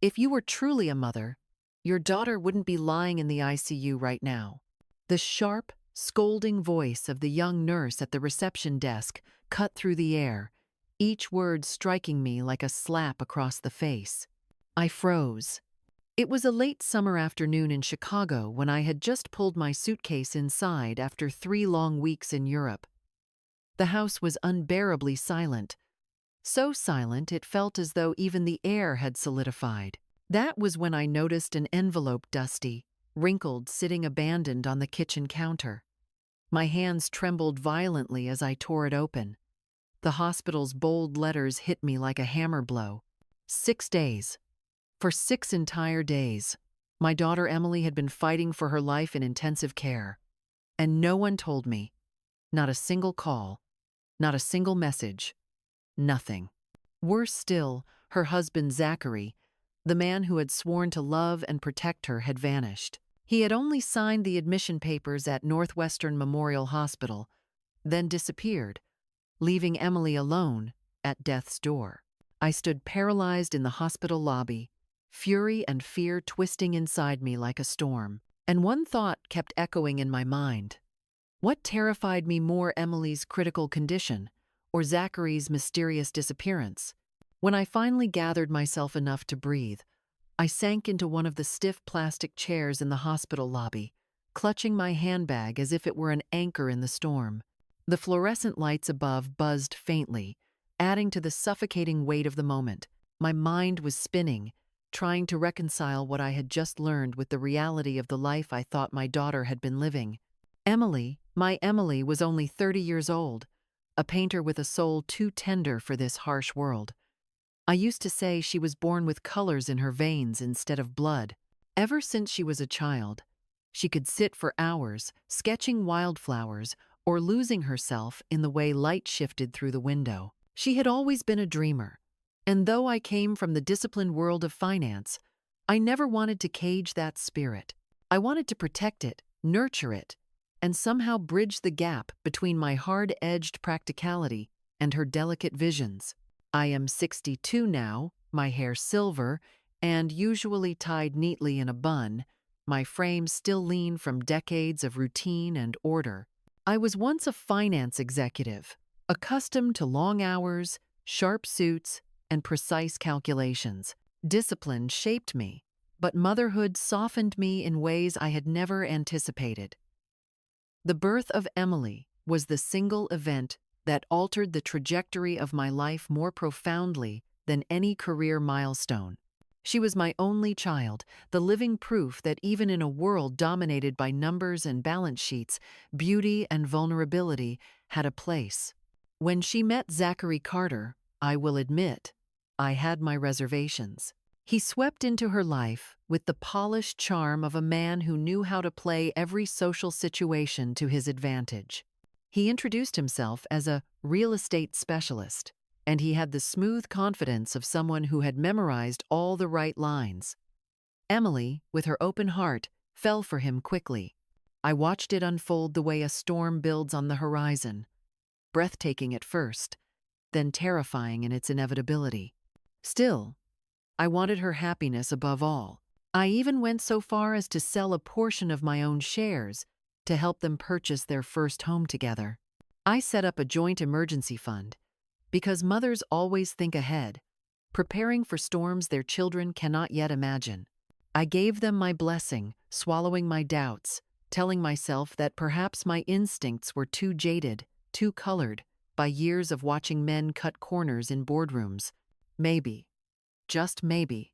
If you were truly a mother, your daughter wouldn't be lying in the ICU right now." The sharp, scolding voice of the young nurse at the reception desk cut through the air, each word striking me like a slap across the face. I froze. It was a late summer afternoon in Chicago when I had just pulled my suitcase inside after 3 long weeks in Europe. The house was unbearably silent, so silent it felt as though even the air had solidified. That was when I noticed an envelope, dusty, wrinkled, sitting abandoned on the kitchen counter. My hands trembled violently as I tore it open. The hospital's bold letters hit me like a hammer blow. 6 days. For 6 entire days, my daughter Emily had been fighting for her life in intensive care. And no one told me. Not a single call. Not a single message. Nothing. Worse still, her husband Zachary, the man who had sworn to love and protect her, had vanished. He had only signed the admission papers at Northwestern Memorial Hospital, then disappeared, leaving Emily alone at death's door. I stood paralyzed in the hospital lobby, fury and fear twisting inside me like a storm. And one thought kept echoing in my mind. What terrified me more, Emily's critical condition or Zachary's mysterious disappearance? When I finally gathered myself enough to breathe, I sank into one of the stiff plastic chairs in the hospital lobby, clutching my handbag as if it were an anchor in the storm. The fluorescent lights above buzzed faintly, adding to the suffocating weight of the moment. My mind was spinning, trying to reconcile what I had just learned with the reality of the life I thought my daughter had been living. Emily, my Emily, was only 30 years old, a painter with a soul too tender for this harsh world. I used to say she was born with colors in her veins instead of blood. Ever since she was a child, she could sit for hours, sketching wildflowers or losing herself in the way light shifted through the window. She had always been a dreamer, and though I came from the disciplined world of finance, I never wanted to cage that spirit. I wanted to protect it, nurture it, and somehow bridge the gap between my hard-edged practicality and her delicate visions. I am 62 now, my hair silver, and usually tied neatly in a bun, my frame still lean from decades of routine and order. I was once a finance executive, accustomed to long hours, sharp suits, and precise calculations. Discipline shaped me, but motherhood softened me in ways I had never anticipated. The birth of Emily was the single event that altered the trajectory of my life more profoundly than any career milestone. She was my only child, the living proof that even in a world dominated by numbers and balance sheets, beauty and vulnerability had a place. When she met Zachary Carter, I will admit, I had my reservations. He swept into her life with the polished charm of a man who knew how to play every social situation to his advantage. He introduced himself as a real estate specialist, and he had the smooth confidence of someone who had memorized all the right lines. Emily, with her open heart, fell for him quickly. I watched it unfold the way a storm builds on the horizon, breathtaking at first, then terrifying in its inevitability. Still, I wanted her happiness above all. I even went so far as to sell a portion of my own shares to help them purchase their first home together. I set up a joint emergency fund because mothers always think ahead, preparing for storms their children cannot yet imagine. I gave them my blessing, swallowing my doubts, telling myself that perhaps my instincts were too jaded, too colored by years of watching men cut corners in boardrooms. Maybe, just maybe,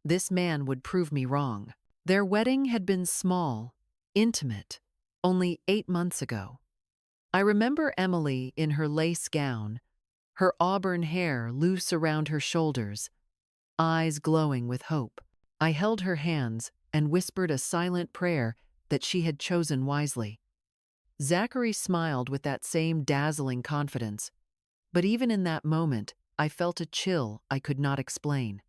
this man would prove me wrong. Their wedding had been small, intimate, only 8 months ago. I remember Emily in her lace gown, her auburn hair loose around her shoulders, eyes glowing with hope. I held her hands and whispered a silent prayer that she had chosen wisely. Zachary smiled with that same dazzling confidence, but even in that moment, I felt a chill I could not explain.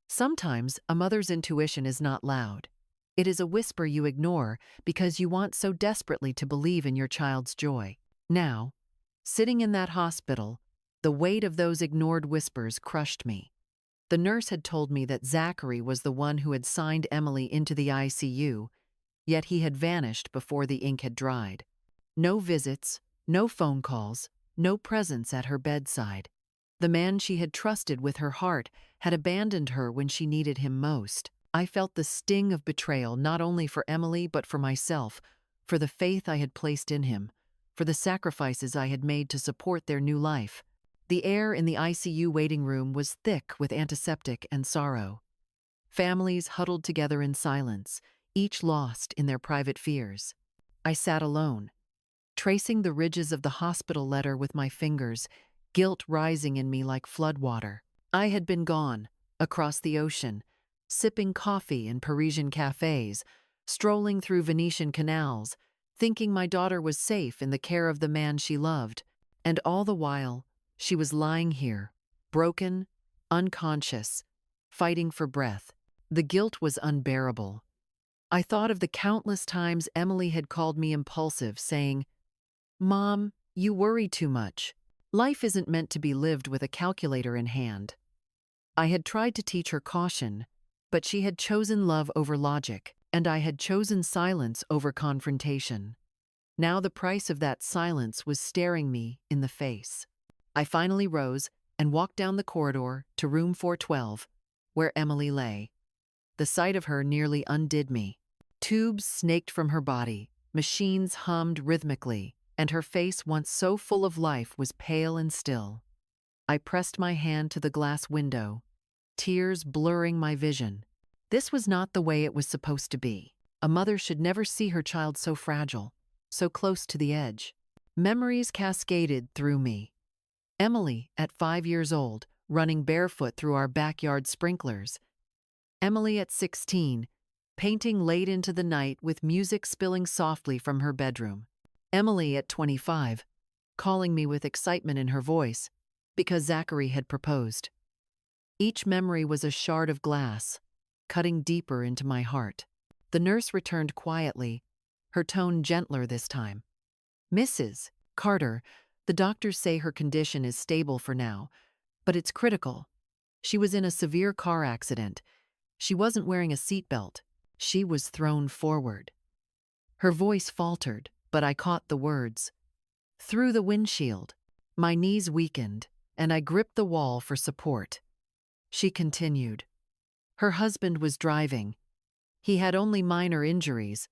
Sometimes a mother's intuition is not loud. It is a whisper you ignore because you want so desperately to believe in your child's joy. Now, sitting in that hospital, the weight of those ignored whispers crushed me. The nurse had told me that Zachary was the one who had signed Emily into the ICU, yet he had vanished before the ink had dried. No visits, no phone calls, no presence at her bedside. The man she had trusted with her heart had abandoned her when she needed him most. I felt the sting of betrayal not only for Emily but for myself, for the faith I had placed in him, for the sacrifices I had made to support their new life. The air in the ICU waiting room was thick with antiseptic and sorrow. Families huddled together in silence, each lost in their private fears. I sat alone, tracing the ridges of the hospital letter with my fingers, guilt rising in me like floodwater. I had been gone, across the ocean, sipping coffee in Parisian cafes, strolling through Venetian canals, thinking my daughter was safe in the care of the man she loved. And all the while, she was lying here, broken, unconscious, fighting for breath. The guilt was unbearable. I thought of the countless times Emily had called me impulsive, saying, "Mom, you worry too much. Life isn't meant to be lived with a calculator in hand." I had tried to teach her caution, but she had chosen love over logic, and I had chosen silence over confrontation. Now the price of that silence was staring me in the face. I finally rose and walked down the corridor to room 412, where Emily lay. The sight of her nearly undid me. Tubes snaked from her body, machines hummed rhythmically, and her face, once so full of life, was pale and still. I pressed my hand to the glass window, tears blurring my vision. This was not the way it was supposed to be. A mother should never see her child so fragile, so close to the edge. Memories cascaded through me. Emily, at 5 years old, running barefoot through our backyard sprinklers. Emily at 16, painting late into the night with music spilling softly from her bedroom. Emily at 25, calling me with excitement in her voice because Zachary had proposed. Each memory was a shard of glass, cutting deeper into my heart. The nurse returned quietly, her tone gentler this time. "Mrs. Carter, the doctors say her condition is stable for now, but it's critical. She was in a severe car accident. She wasn't wearing a seatbelt. She was thrown forward." Her voice faltered, but I caught the words. "Through the windshield." My knees weakened, and I gripped the wall for support. She continued. "Her husband was driving. He had only minor injuries,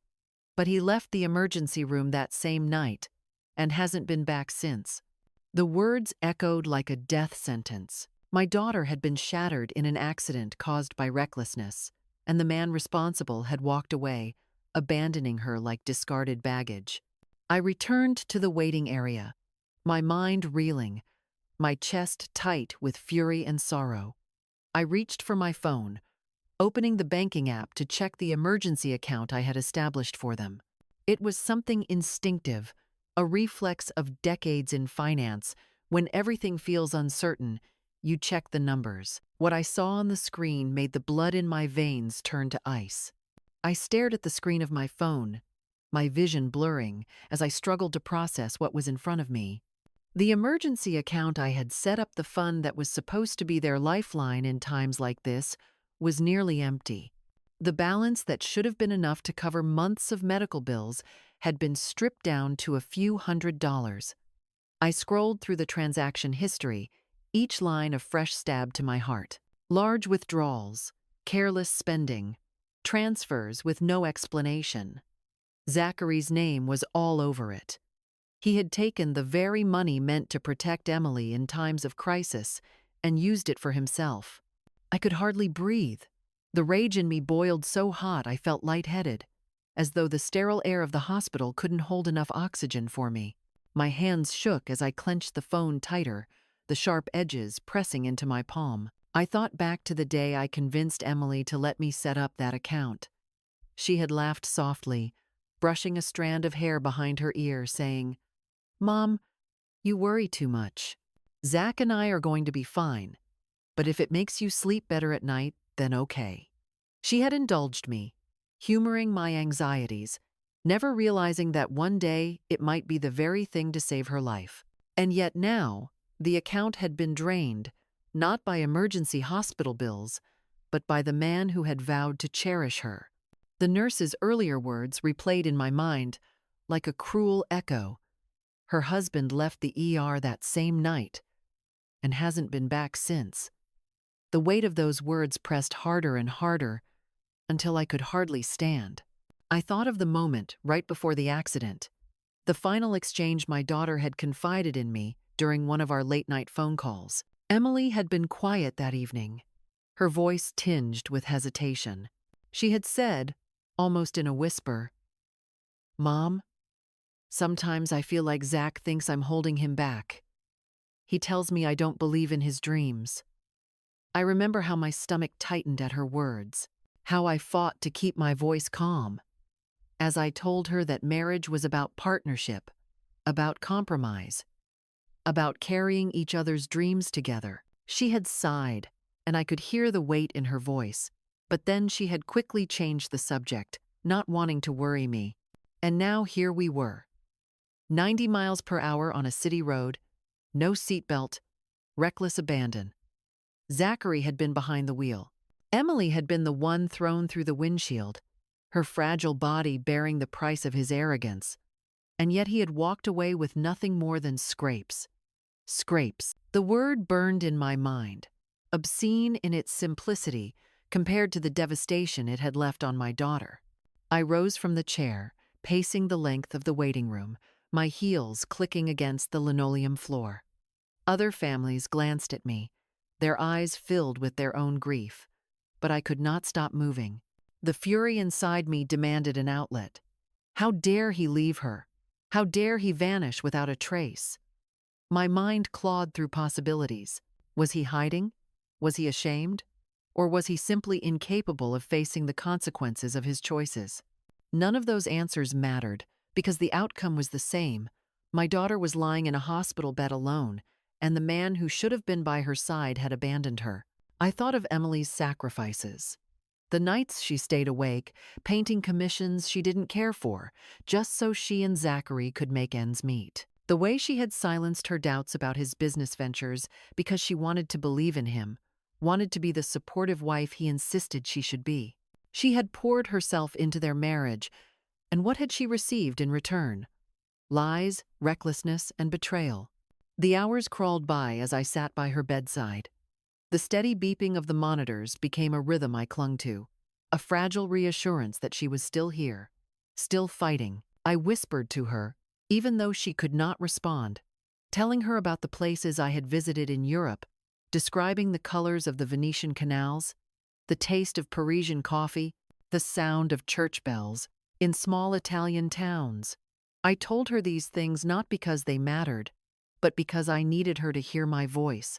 but he left the emergency room that same night and hasn't been back since." The words echoed like a death sentence. My daughter had been shattered in an accident caused by recklessness, and the man responsible had walked away, abandoning her like discarded baggage. I returned to the waiting area, my mind reeling, my chest tight with fury and sorrow. I reached for my phone, opening the banking app to check the emergency account I had established for them. It was something instinctive, a reflex of decades in finance. When everything feels uncertain, you check the numbers. What I saw on the screen made the blood in my veins turn to ice. I stared at the screen of my phone, my vision blurring as I struggled to process what was in front of me. The emergency account I had set up, the fund that was supposed to be their lifeline in times like this, was nearly empty. The balance that should have been enough to cover months of medical bills had been stripped down to a few $100s. I scrolled through the transaction history, each line a fresh stab to my heart. Large withdrawals, careless spending, transfers with no explanation. Zachary's name was all over it. He had taken the very money meant to protect Emily in times of crisis and used it for himself. I could hardly breathe. The rage in me boiled so hot I felt lightheaded, as though the sterile air of the hospital couldn't hold enough oxygen for me. My hands shook as I clenched the phone tighter, the sharp edges pressing into my palm. I thought back to the day I convinced Emily to let me set up that account. She had laughed softly, brushing a strand of hair behind her ear, saying, "Mom, you worry too much. Zach and I are going to be fine, but if it makes you sleep better at night, then okay." She had indulged me, humoring my anxieties, never realizing that one day it might be the very thing to save her life. And yet now, the account had been drained, not by emergency hospital bills, but by the man who had vowed to cherish her. The nurse's earlier words replayed in my mind like a cruel echo. Her husband left the ER that same night and hasn't been back since. The weight of those words pressed harder and harder until I could hardly stand. I thought of the moment right before the accident, the final exchange my daughter had confided in me during one of our late-night phone calls. Emily had been quiet that evening, her voice tinged with hesitation. She had said, almost in a whisper, "Mom, sometimes I feel like Zach thinks I'm holding him back. He tells me I don't believe in his dreams." I remember how my stomach tightened at her words, how I fought to keep my voice calm, as I told her that marriage was about partnership, about compromise, about carrying each other's dreams together. She had sighed, and I could hear the weight in her voice, but then she had quickly changed the subject, not wanting to worry me. And now here we were, 90 miles per hour on a city road, no seatbelt, reckless abandon. Zachary had been behind the wheel. Emily had been the one thrown through the windshield, her fragile body bearing the price of his arrogance. And yet he had walked away with nothing more than scrapes. Scrapes. The word burned in my mind, obscene in its simplicity compared to the devastation it had left on my daughter. I rose from the chair, pacing the length of the waiting room, my heels clicking against the linoleum floor. Other families glanced at me, their eyes filled with their own grief, but I could not stop moving. The fury inside me demanded an outlet. How dare he leave her? How dare he vanish without a trace? My mind clawed through possibilities. Was he hiding? Was he ashamed? Or was he simply incapable of facing the consequences of his choices? None of those answers mattered, because the outcome was the same. My daughter was lying in a hospital bed alone, and the man who should have been by her side had abandoned her. I thought of Emily's sacrifices. The nights she stayed awake, painting commissions she didn't care for, just so she and Zachary could make ends meet. The way she had silenced her doubts about his business ventures because she wanted to believe in him, wanted to be the supportive wife he insisted she should be. She had poured herself into their marriage, and what had she received in return? Lies, recklessness, and betrayal. The hours crawled by as I sat by her bedside. The steady beeping of the monitors became a rhythm I clung to, a fragile reassurance that she was still here, still fighting. I whispered to her, even though she could not respond, telling her about the places I had visited in Europe, describing the colors of the Venetian canals, the taste of Parisian coffee, the sound of church bells in small Italian towns. I told her these things not because they mattered, but because I needed her to hear my voice,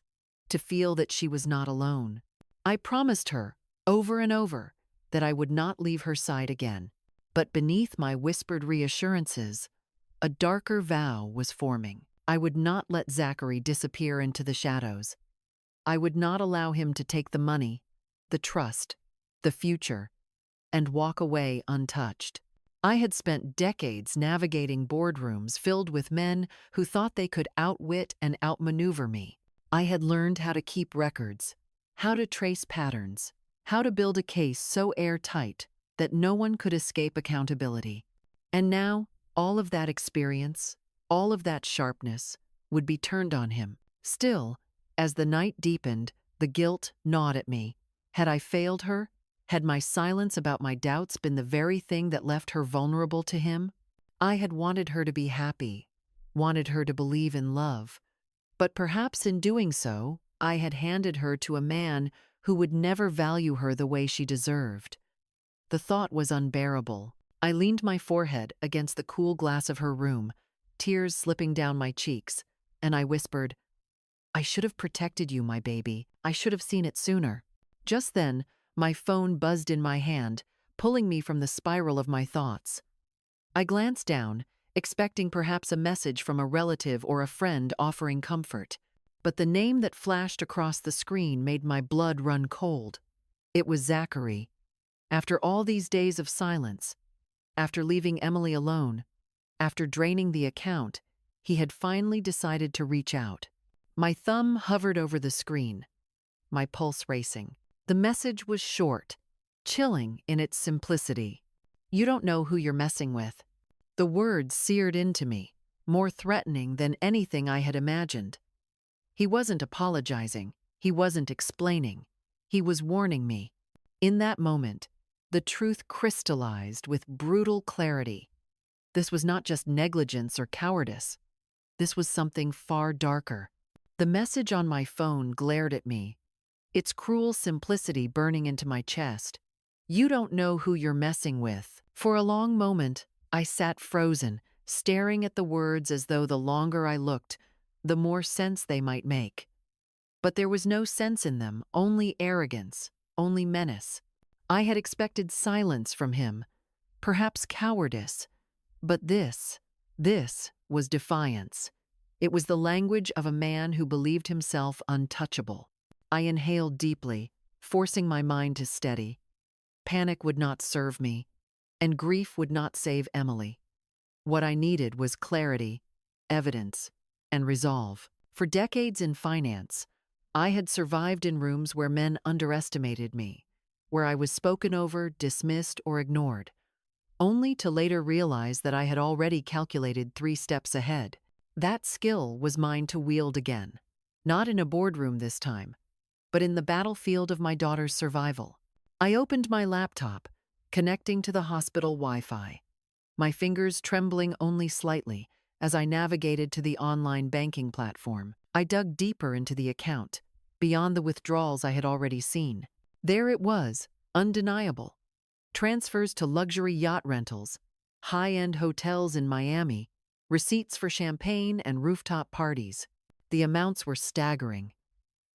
to feel that she was not alone. I promised her, over and over, that I would not leave her side again. But beneath my whispered reassurances, a darker vow was forming. I would not let Zachary disappear into the shadows. I would not allow him to take the money, the trust, the future, and walk away untouched. I had spent decades navigating boardrooms filled with men who thought they could outwit and outmaneuver me. I had learned how to keep records, how to trace patterns, how to build a case so airtight that no one could escape accountability. And now, all of that experience, all of that sharpness, would be turned on him. Still, as the night deepened, the guilt gnawed at me. Had I failed her? Had my silence about my doubts been the very thing that left her vulnerable to him? I had wanted her to be happy, wanted her to believe in love. But perhaps in doing so, I had handed her to a man who would never value her the way she deserved. The thought was unbearable. I leaned my forehead against the cool glass of her room, tears slipping down my cheeks, and I whispered, "I should have protected you, my baby. I should have seen it sooner." Just then, my phone buzzed in my hand, pulling me from the spiral of my thoughts. I glanced down, expecting perhaps a message from a relative or a friend offering comfort. But the name that flashed across the screen made my blood run cold. It was Zachary. After all these days of silence, after leaving Emily alone, after draining the account, he had finally decided to reach out. My thumb hovered over the screen, my pulse racing. The message was short, chilling in its simplicity. You don't know who you're messing with. The words seared into me, more threatening than anything I had imagined. He wasn't apologizing. He wasn't explaining. He was warning me. In that moment, the truth crystallized with brutal clarity. This was not just negligence or cowardice. This was something far darker. The message on my phone glared at me, its cruel simplicity burning into my chest. You don't know who you're messing with. For a long moment, I sat frozen, staring at the words as though the longer I looked, the more sense they might make. But there was no sense in them, only arrogance, only menace. I had expected silence from him, perhaps cowardice. But this was defiance. It was the language of a man who believed himself untouchable. I inhaled deeply, forcing my mind to steady. Panic would not serve me, and grief would not save Emily. What I needed was clarity, evidence, and resolve. For decades in finance, I had survived in rooms where men underestimated me, where I was spoken over, dismissed, or ignored, only to later realize that I had already calculated 3 steps ahead. That skill was mine to wield again, not in a boardroom this time, but in the battlefield of my daughter's survival. I opened my laptop, connecting to the hospital Wi-Fi, my fingers trembling only slightly as I navigated to the online banking platform. I dug deeper into the account, beyond the withdrawals I had already seen. There it was, undeniable. Transfers to luxury yacht rentals, high-end hotels in Miami, receipts for champagne and rooftop parties. The amounts were staggering,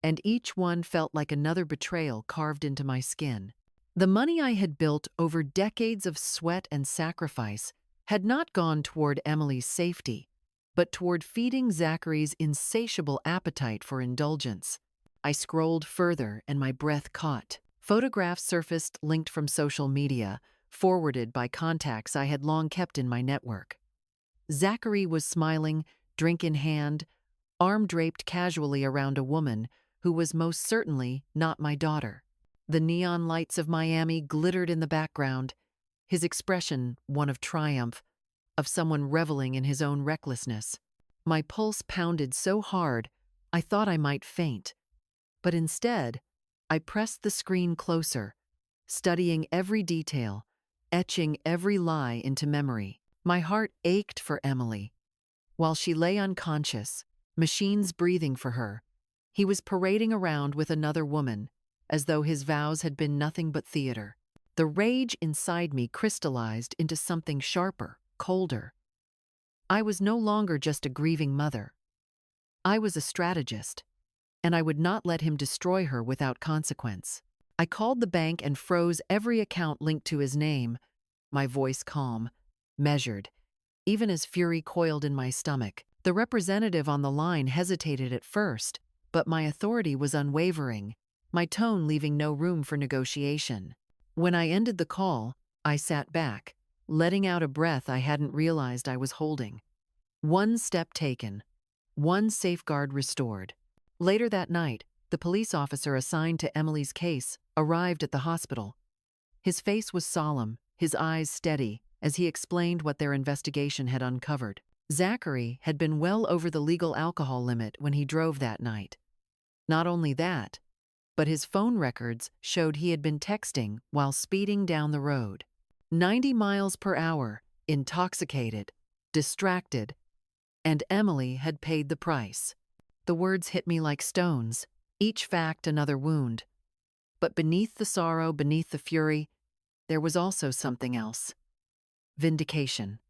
and each one felt like another betrayal carved into my skin. The money I had built over decades of sweat and sacrifice had not gone toward Emily's safety, but toward feeding Zachary's insatiable appetite for indulgence. I scrolled further and my breath caught. Photographs surfaced linked from social media, forwarded by contacts I had long kept in my network. Zachary was smiling, drink in hand, arm draped casually around a woman who was most certainly not my daughter. The neon lights of Miami glittered in the background, his expression one of triumph, of someone reveling in his own recklessness. My pulse pounded so hard, I thought I might faint. But instead, I pressed the screen closer, studying every detail, etching every lie into memory. My heart ached for Emily. While she lay unconscious, machines breathing for her, he was parading around with another woman, as though his vows had been nothing but theater. The rage inside me crystallized into something sharper, colder. I was no longer just a grieving mother. I was a strategist, and I would not let him destroy her without consequence. I called the bank and froze every account linked to his name, my voice calm, measured, even as fury coiled in my stomach. The representative on the line hesitated at first, but my authority was unwavering, my tone leaving no room for negotiation. When I ended the call, I sat back, letting out a breath I hadn't realized I was holding. One step taken, one safeguard restored. Later that night, the police officer assigned to Emily's case arrived at the hospital. His face was solemn, his eyes steady, as he explained what their investigation had uncovered. Zachary had been well over the legal alcohol limit when he drove that night. Not only that, but his phone records showed he had been texting while speeding down the road. 90 miles per hour, intoxicated, distracted, and Emily had paid the price. The words hit me like stones, each fact another wound. But beneath the sorrow, beneath the fury, there was also something else. Vindication.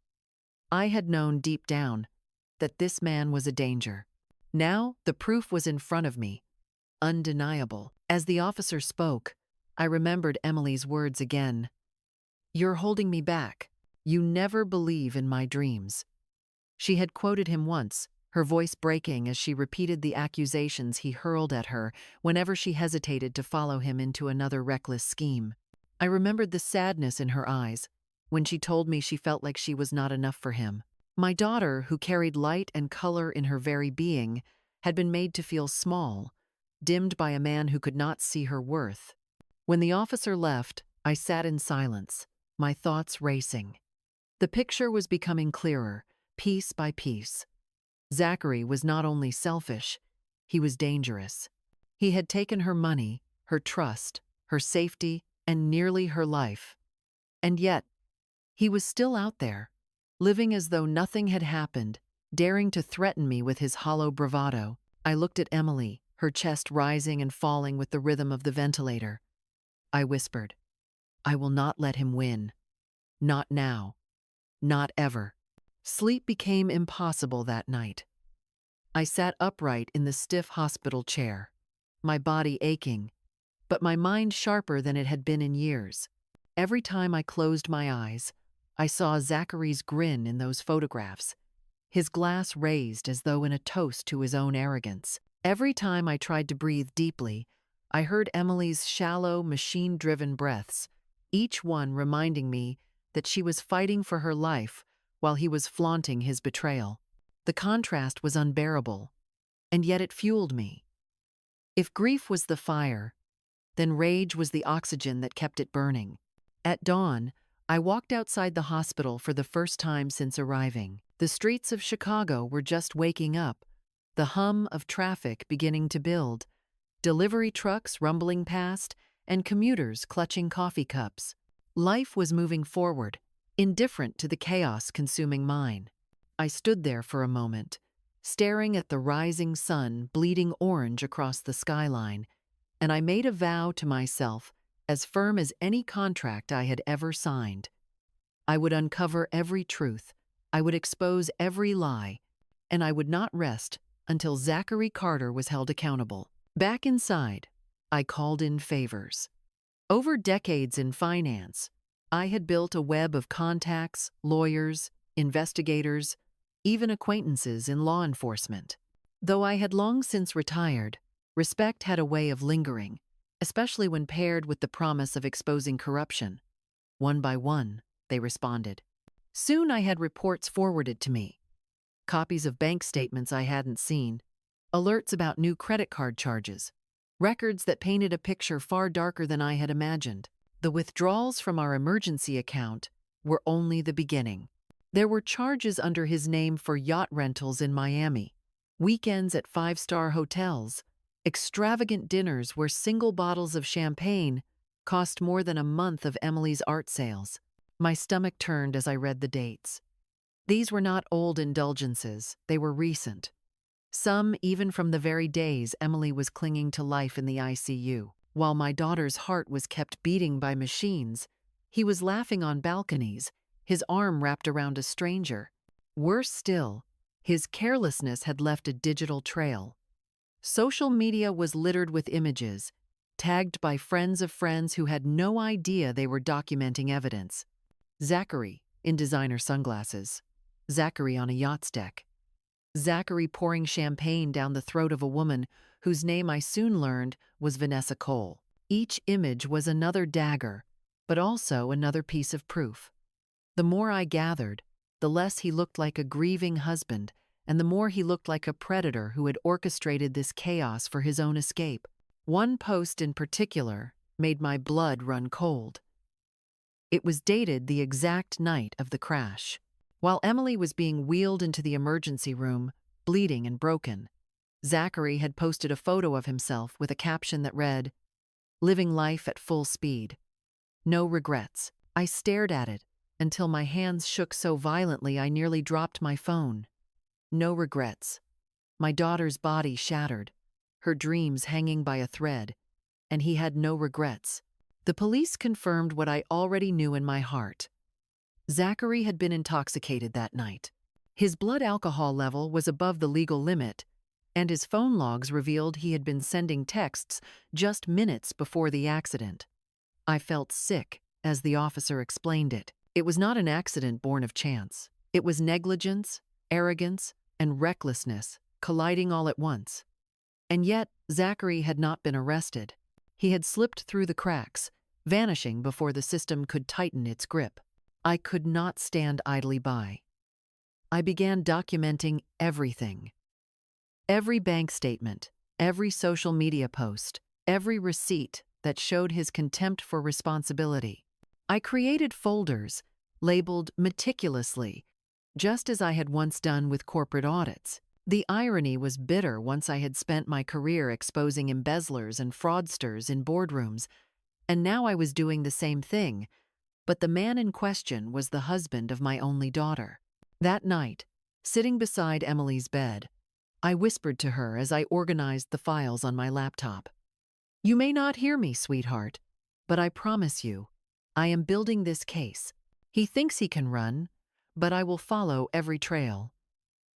I had known deep down that this man was a danger. Now the proof was in front of me, undeniable. As the officer spoke, I remembered Emily's words again. "You're holding me back. You never believe in my dreams." She had quoted him once, her voice breaking as she repeated the accusations he hurled at her whenever she hesitated to follow him into another reckless scheme. I remembered the sadness in her eyes when she told me she felt like she was not enough for him. My daughter, who carried light and color in her very being, had been made to feel small, dimmed by a man who could not see her worth. When the officer left, I sat in silence, my thoughts racing. The picture was becoming clearer, piece by piece. Zachary was not only selfish, he was dangerous. He had taken her money, her trust, her safety, and nearly her life. And yet, he was still out there, living as though nothing had happened, daring to threaten me with his hollow bravado. I looked at Emily, her chest rising and falling with the rhythm of the ventilator. I whispered, "I will not let him win. Not now. Not ever." Sleep became impossible that night. I sat upright in the stiff hospital chair, my body aching, but my mind sharper than it had been in years. Every time I closed my eyes, I saw Zachary's grin in those photographs, his glass raised as though in a toast to his own arrogance. Every time I tried to breathe deeply, I heard Emily's shallow, machine-driven breaths, each one reminding me that she was fighting for her life while he was flaunting his betrayal. The contrast was unbearable, and yet it fueled me. If grief was the fire, then rage was the oxygen that kept it burning. At dawn, I walked outside the hospital for the first time since arriving. The streets of Chicago were just waking up, the hum of traffic beginning to build, delivery trucks rumbling past, and commuters clutching coffee cups. Life was moving forward, indifferent to the chaos consuming mine. I stood there for a moment, staring at the rising sun bleeding orange across the skyline, and I made a vow to myself, as firm as any contract I had ever signed. I would uncover every truth, I would expose every lie, and I would not rest until Zachary Carter was held accountable. Back inside, I called in favors. Over decades in finance, I had built a web of contacts, lawyers, investigators, even acquaintances in law enforcement. Though I had long since retired, respect had a way of lingering, especially when paired with the promise of exposing corruption. One by one, they responded. Soon I had reports forwarded to me, copies of bank statements I hadn't seen, alerts about new credit card charges, records that painted a picture far darker than I had imagined. The withdrawals from our emergency account were only the beginning. There were charges under his name for yacht rentals in Miami, weekends at five-star hotels, extravagant dinners where single bottles of champagne cost more than a month of Emily's art sales. My stomach turned as I read the dates. These were not old indulgences, they were recent. Some even from the very days Emily was clinging to life in the ICU. While my daughter's heart was kept beating by machines, he was laughing on balconies, his arm wrapped around a stranger. Worse still, his carelessness had left a digital trail. Social media was littered with images, tagged by friends of friends who had no idea they were documenting evidence. Zachary, in designer sunglasses. Zachary on a yacht's deck. Zachary pouring champagne down the throat of a woman whose name I soon learned was Vanessa Cole. Each image was another dagger, but also another piece of proof. The more I gathered, the less he looked like a grieving husband, and the more he looked like a predator who had orchestrated this chaos for his own escape. One post in particular made my blood run cold. It was dated the exact night of the crash. While Emily was being wheeled into the emergency room, bleeding and broken, Zachary had posted a photo of himself with a caption that read, "Living life at full speed. No regrets." I stared at it until my hands shook so violently I nearly dropped my phone. No regrets. My daughter's body shattered, her dreams hanging by a thread, and he had no regrets. The police confirmed what I already knew in my heart. Zachary had been intoxicated that night. His blood alcohol level was above the legal limit, and his phone logs revealed he had been sending texts just minutes before the accident. I felt sick as the officer explained it. It was not an accident born of chance. It was negligence, arrogance, and recklessness colliding all at once. And yet, Zachary had not been arrested. He had slipped through the cracks, vanishing before the system could tighten its grip. I could not stand idly by. I began documenting everything. Every bank statement, every social media post, every receipt that showed his contempt for responsibility. I created folders labeled meticulously, just as I had once done with corporate audits. The irony was bitter once I had spent my career exposing embezzlers and fraudsters in boardrooms, and now I was doing the same thing, but the man in question was the husband of my only daughter. That night, sitting beside Emily's bed, I whispered to her as I organized the files on my laptop. "You may not hear me, sweetheart, but I promise you, I am building this case. He thinks he can run, but I will follow every trail.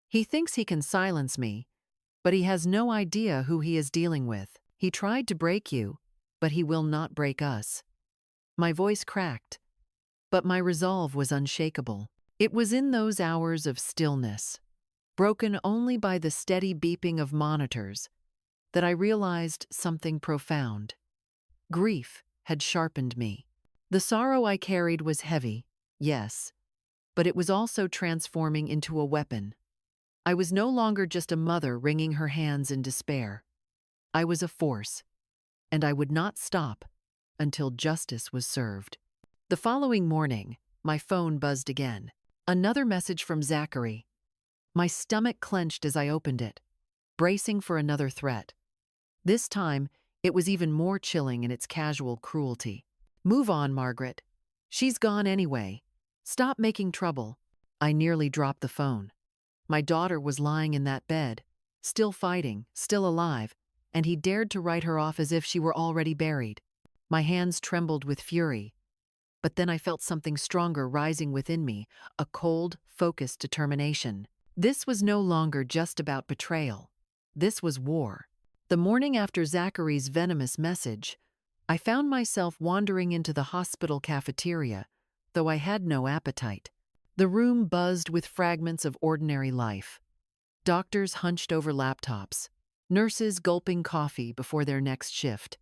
He thinks he can silence me, but he has no idea who he is dealing with. He tried to break you, but he will not break us." My voice cracked, but my resolve was unshakable. It was in those hours of stillness, broken only by the steady beeping of monitors, that I realized something profound. Grief had sharpened me. The sorrow I carried was heavy, yes, but it was also transforming into a weapon. I was no longer just a mother wringing her hands in despair. I was a force, and I would not stop until justice was served. The following morning, my phone buzzed again. Another message from Zachary. My stomach clenched as I opened it, bracing for another threat. This time, it was even more chilling in its casual cruelty. "Move on, Margaret. She's gone anyway. Stop making trouble." I nearly dropped the phone. My daughter was lying in that bed, still fighting, still alive, and he dared to write her off as if she were already buried. My hands trembled with fury, but then I felt something stronger rising within me, a cold, focused determination. This was no longer just about betrayal. This was war. The morning after Zachary's venomous message, I found myself wandering into the hospital cafeteria, though I had no appetite. The room buzzed with fragments of ordinary life. Doctors hunched over laptops, nurses gulping coffee before their next shift,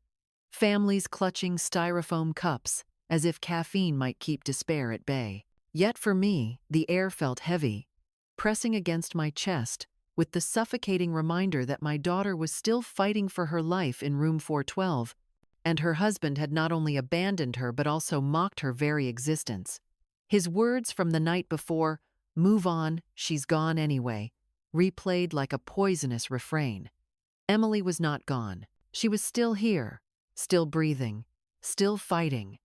families clutching styrofoam cups as if caffeine might keep despair at bay. Yet for me, the air felt heavy, pressing against my chest with the suffocating reminder that my daughter was still fighting for her life in room 412, and her husband had not only abandoned her but also mocked her very existence. His words from the night before, "Move on, she's gone anyway," replayed like a poisonous refrain. Emily was not gone. She was still here, still breathing, still fighting,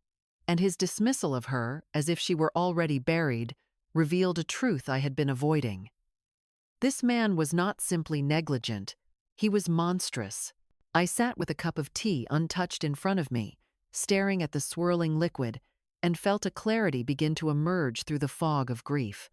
and his dismissal of her, as if she were already buried, revealed a truth I had been avoiding. This man was not simply negligent, he was monstrous. I sat with a cup of tea untouched in front of me, staring at the swirling liquid, and felt a clarity begin to emerge through the fog of grief.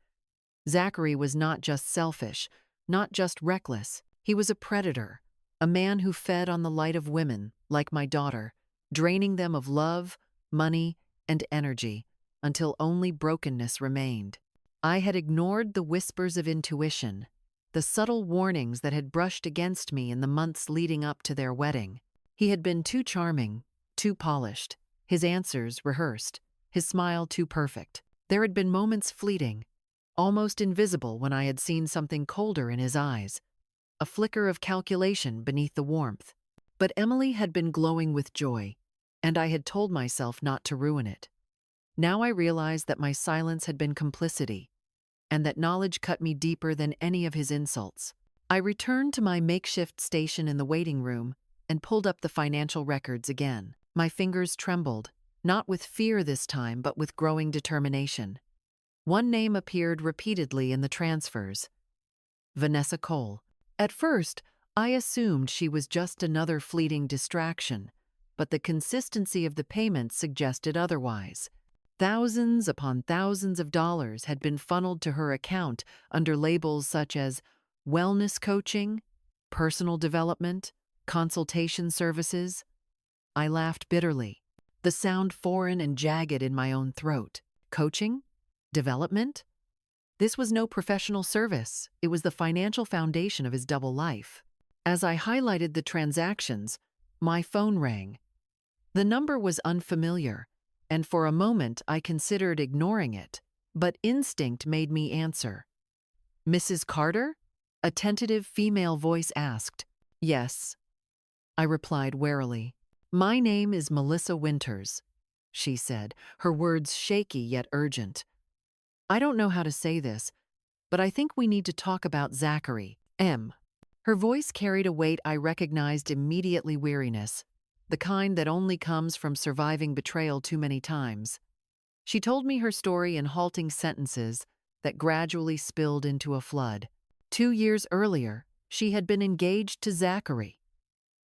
Zachary was not just selfish, not just reckless. He was a predator, a man who fed on the light of women, like my daughter, draining them of love, money, and energy, until only brokenness remained. I had ignored the whispers of intuition, the subtle warnings that had brushed against me in the months leading up to their wedding. He had been too charming, too polished, his answers rehearsed, his smile too perfect. There had been moments fleeting, almost invisible, when I had seen something colder in his eyes, a flicker of calculation beneath the warmth. But Emily had been glowing with joy, and I had told myself not to ruin it. Now I realized that my silence had been complicity, and that knowledge cut me deeper than any of his insults. I returned to my makeshift station in the waiting room and pulled up the financial records again. My fingers trembled, not with fear this time, but with growing determination. One name appeared repeatedly in the transfers: Vanessa Cole. At first, I assumed she was just another fleeting distraction, but the consistency of the payments suggested otherwise. Thousands upon thousands of dollars had been funneled to her account under labels such as wellness coaching, personal development, consultation services. I laughed bitterly, the sound foreign and jagged in my own throat. Coaching? Development? This was no professional service. It was the financial foundation of his double life. As I highlighted the transactions, my phone rang. The number was unfamiliar, and for a moment I considered ignoring it, but instinct made me answer. "Mrs. Carter?" a tentative female voice asked. "Yes," I replied warily. My name is Melissa Winters, she said, her words shaky yet urgent. I don't know how to say this, but I think we need to talk about Zachary. Her voice carried a weight I recognized immediately: weariness, the kind that only comes from surviving betrayal too many times. She told me her story in halting sentences that gradually spilled into a flood. 2 years earlier, she had been engaged to Zachary.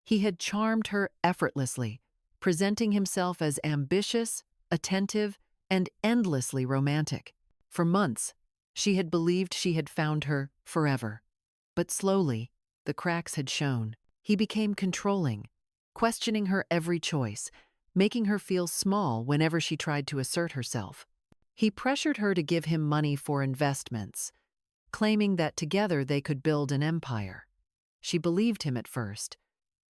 He had charmed her effortlessly, presenting himself as ambitious, attentive, and endlessly romantic. For months, she had believed she had found her forever. But slowly, the cracks had shown. He became controlling, questioning her every choice, making her feel small whenever she tried to assert herself. He pressured her to give him money for investments, claiming that together they could build an empire. She believed him at first.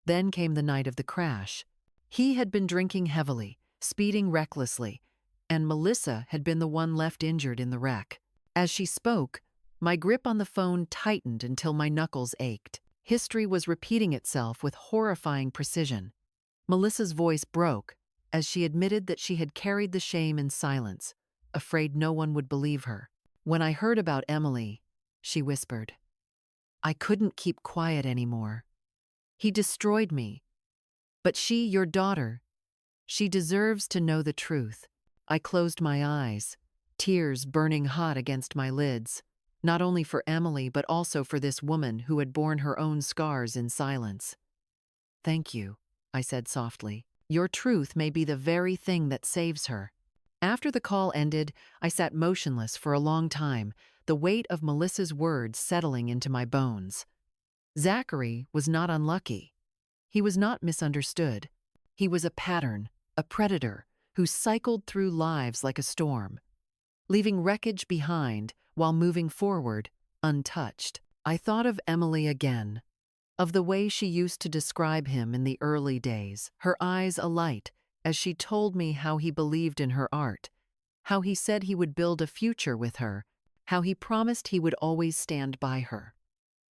Then came the night of the crash. He had been drinking heavily, speeding recklessly, and Melissa had been the one left injured in the wreck. As she spoke, my grip on the phone tightened until my knuckles ached. History was repeating itself with horrifying precision. Melissa's voice broke as she admitted that she had carried the shame in silence, afraid no one would believe her. When I heard about Emily, she whispered, I couldn't keep quiet anymore. He destroyed me. But she, your daughter, she deserves to know the truth. I closed my eyes, tears burning hot against my lids, not only for Emily but also for this woman who had borne her own scars in silence. Thank you, I said softly. Your truth may be the very thing that saves her. After the call ended, I sat motionless for a long time, the weight of Melissa's words settling into my bones. Zachary was not unlucky. He was not misunderstood. He was a pattern, a predator, who cycled through lives like a storm, leaving wreckage behind while moving forward, untouched. I thought of Emily again, of the way she used to describe him in the early days, her eyes alight as she told me how he believed in her art, how he said he would build a future with her, how he promised he would always stand by her.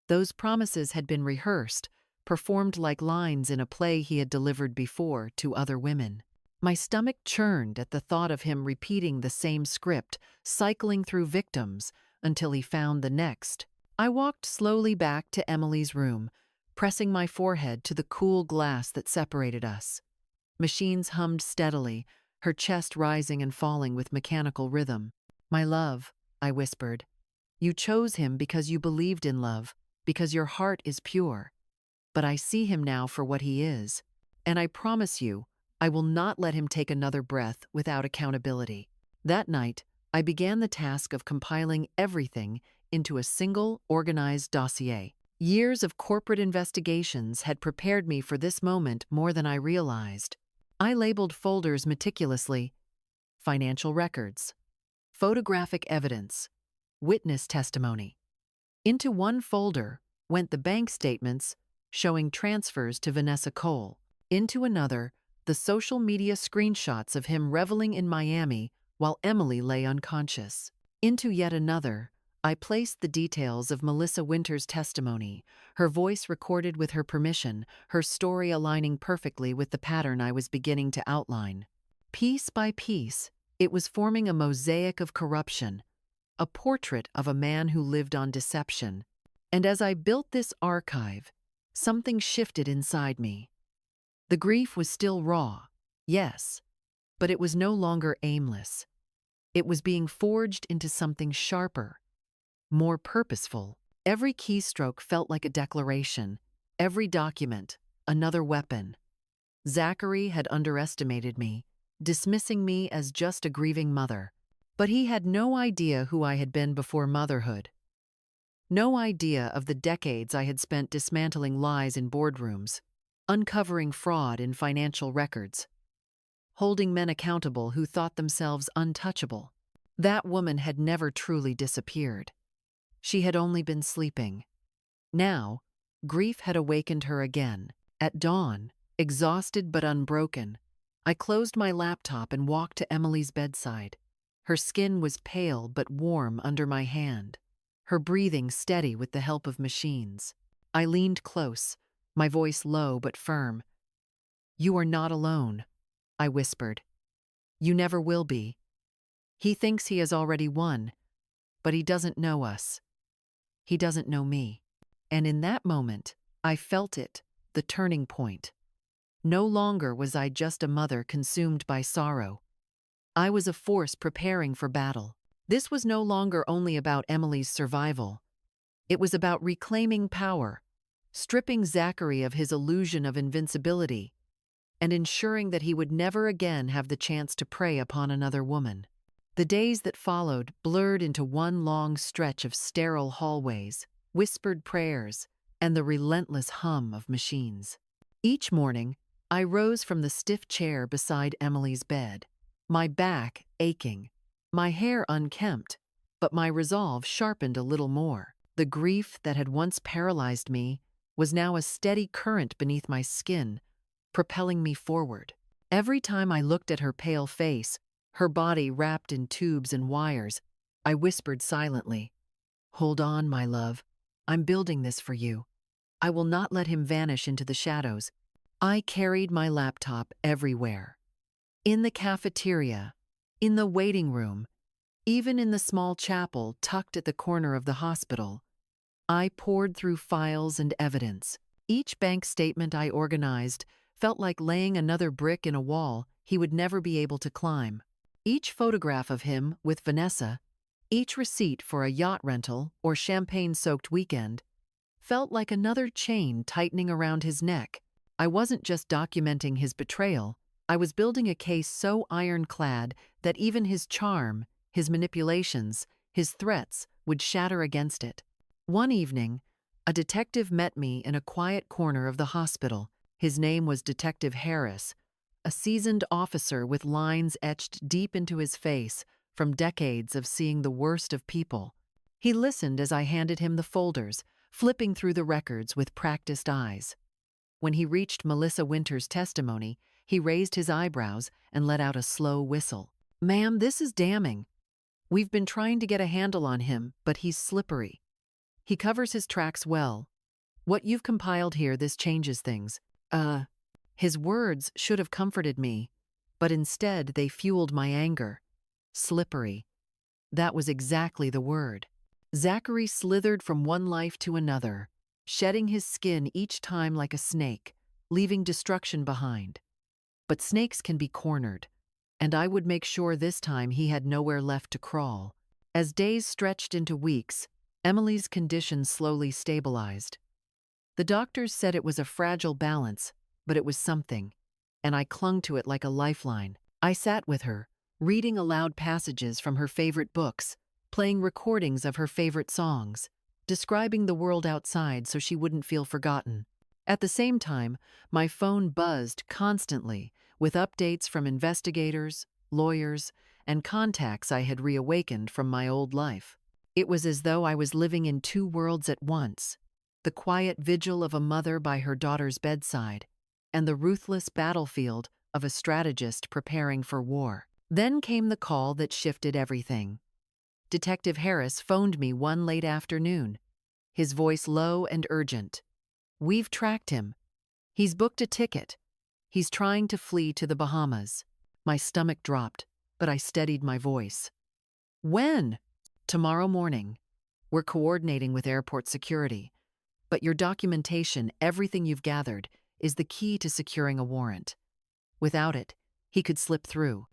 Those promises had been rehearsed, performed like lines in a play he had delivered before to other women. My stomach churned at the thought of him repeating the same script, cycling through victims until he found the next. I walked slowly back to Emily's room, pressing my forehead to the cool glass that separated us. Machines hummed steadily, her chest rising and falling with mechanical rhythm. My love, I whispered, you chose him because you believed in love, because your heart is pure. But I see him now for what he is, and I promise you, I will not let him take another breath without accountability. That night, I began the task of compiling everything into a single, organized dossier. Years of corporate investigations had prepared me for this moment more than I realized. I labeled folders meticulously: financial records, photographic evidence, witness testimony. Into one folder went the bank statements showing transfers to Vanessa Cole. Into another, the social media screenshots of him reveling in Miami while Emily lay unconscious. Into yet another, I placed the details of Melissa Winters' testimony, her voice recorded with her permission, her story aligning perfectly with the pattern I was beginning to outline. Piece by piece, it was forming a mosaic of corruption, a portrait of a man who lived on deception. And as I built this archive, something shifted inside me. The grief was still raw, yes, but it was no longer aimless. It was being forged into something sharper, more purposeful. Every keystroke felt like a declaration, every document, another weapon. Zachary had underestimated me, dismissing me as just a grieving mother. But he had no idea who I had been before motherhood. No idea of the decades I had spent dismantling lies in boardrooms, uncovering fraud in financial records, holding men accountable who thought themselves untouchable. That woman had never truly disappeared. She had only been sleeping. Now, grief had awakened her again. At dawn, exhausted but unbroken, I closed my laptop and walked to Emily's bedside. Her skin was pale but warm under my hand, her breathing steady with the help of machines. I leaned close, my voice low but firm. "You are not alone," I whispered. "You never will be. He thinks he has already won, but he doesn't know us. He doesn't know me." And in that moment, I felt it, the turning point. No longer was I just a mother consumed by sorrow. I was a force preparing for battle. This was no longer only about Emily's survival. It was about reclaiming power, stripping Zachary of his illusion of invincibility, and ensuring that he would never again have the chance to prey upon another woman. The days that followed blurred into one long stretch of sterile hallways, whispered prayers, and the relentless hum of machines. Each morning, I rose from the stiff chair beside Emily's bed, my back aching, my hair unkempt, but my resolve sharpened a little more. The grief that had once paralyzed me was now a steady current beneath my skin, propelling me forward. Every time I looked at her pale face, her body wrapped in tubes and wires, I whispered silently, "Hold on, my love. I'm building this for you. I will not let him vanish into the shadows." I carried my laptop everywhere. In the cafeteria, in the waiting room, even in the small chapel tucked at the corner of the hospital. I poured through files and evidence. Each bank statement I organized felt like laying another brick in a wall he would never be able to climb. Each photograph of him with Vanessa, each receipt for a yacht rental or champagne-soaked weekend, felt like another chain tightening around his neck. I wasn't just documenting his betrayal, I was building a case so ironclad that even his charm, his manipulations, his threats would shatter against it. One evening, a detective met me in a quiet corner of the hospital. His name was Detective Harris, a seasoned officer with lines etched deep into his face from decades of seeing the worst of people. He listened as I handed him the folders, flipping through the records with practiced eyes. When he reached Melissa Winter's testimony, he raised his eyebrows and let out a slow whistle. "Ma'am, this is damning. We've been trying to get a handle on him, but he's slippery. He covers his tracks well. What you've compiled here, this changes things." His words should have comforted me, but instead they fueled my anger. Slippery. That was exactly the word. Zachary slithered from one life to another, shedding his skin each time like a snake, leaving destruction behind. But snakes can be cornered, and I would make sure this time he had nowhere left to crawl. As days stretched into weeks, Emily's condition slowly stabilized. The doctors said it was a fragile balance, but it was something, and I clung to it like a lifeline. I sat with her, reading aloud passages from her favorite books, playing recordings of her favorite songs, describing the world outside so she wouldn't feel forgotten. At the same time, my phone buzzed constantly with updates from investigators, lawyers, and contacts I had reawakened from my old life. It was as though I was living in two worlds at once, the quiet vigil of a mother by her daughter's bedside, and the ruthless battlefield of a strategist preparing for war. Then came the call that shifted everything. Detective Harris phoned me one late afternoon, his voice low and urgent. "We've tracked him. He's booked a ticket. He's trying to flee to the Bahamas." My stomach dropped, but I steadied my voice. "When?" "Tomorrow morning. We're coordinating with airport security. But your documentation, everything you've gathered, is the key to securing a warrant. Without it, he could slip through."